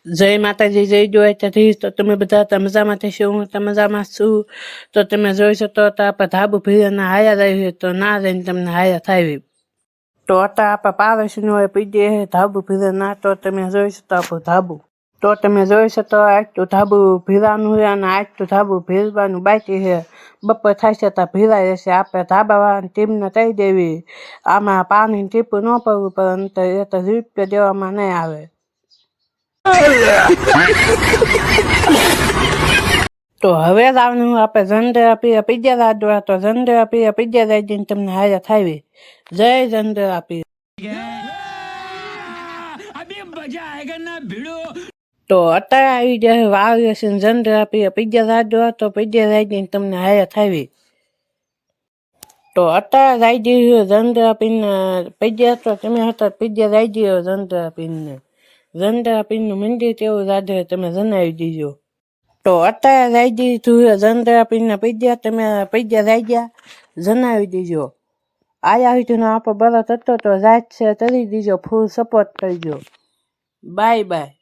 જય માતાજી, જય દ્વારકાધીશ. તો તમે બધા મજામાં થશો, હું તો મજામાં છું. તો તમે જોઈ શકો તો આપણે ધાબુ ભીરના હાયા રહી તો ના જઈને તમને હાયા થાય. તો અત્યારે આપણે પાડોશીનો હોય પીજે ધાબુ ભીરે ના તો તમે જોઈ શકો આપણું ધાબુ. તો તમે જોઈ શકો આટલું ધાબુ ભીરાનું છે અને આટલું ધાબુ ભીરવાનું બાકી છે. બપોર થાય છે તો ભીરાઈ રહેશે. આપણે ધાબાવાળાની ટીમને કહી દેવી આમાં પાણીનું ટીપું ન પડવું પરંતુ એ તો રૂપિયા દેવામાં નહીં આવે. તો હવે આવવાનું આપણે જંડેરા પીએ પીજે રાજવા તો જંડેરા પીએ પીજે રાજીને તમને હાજર થાવી. જય જંડેરા પીએ. તો અત્યારે આવી જાય વાવ્યો છે જંડેરા પીએ પીજે રાજવા તો પીજે રાજીને તમને હાજર થાવી. તો અત્યારે રાજી જંડેરા પીને પીજે તો તમે હતા પીજે રાજી જંડેરા પીને. જંડેરા પીરનું મંદિર કેવું રાધે તમે જણાવી દીજો. તો અત્યારે રાજી તું જંડેરા પીરને પીજ્યા તમે પીજ્યા રાજ્યા જણાવી દીજો. આયા સુધીનો આપણો બરત હતો તો રાત છે કરી દીજો, ફૂલ સપોર્ટ કરજો. Bye bye.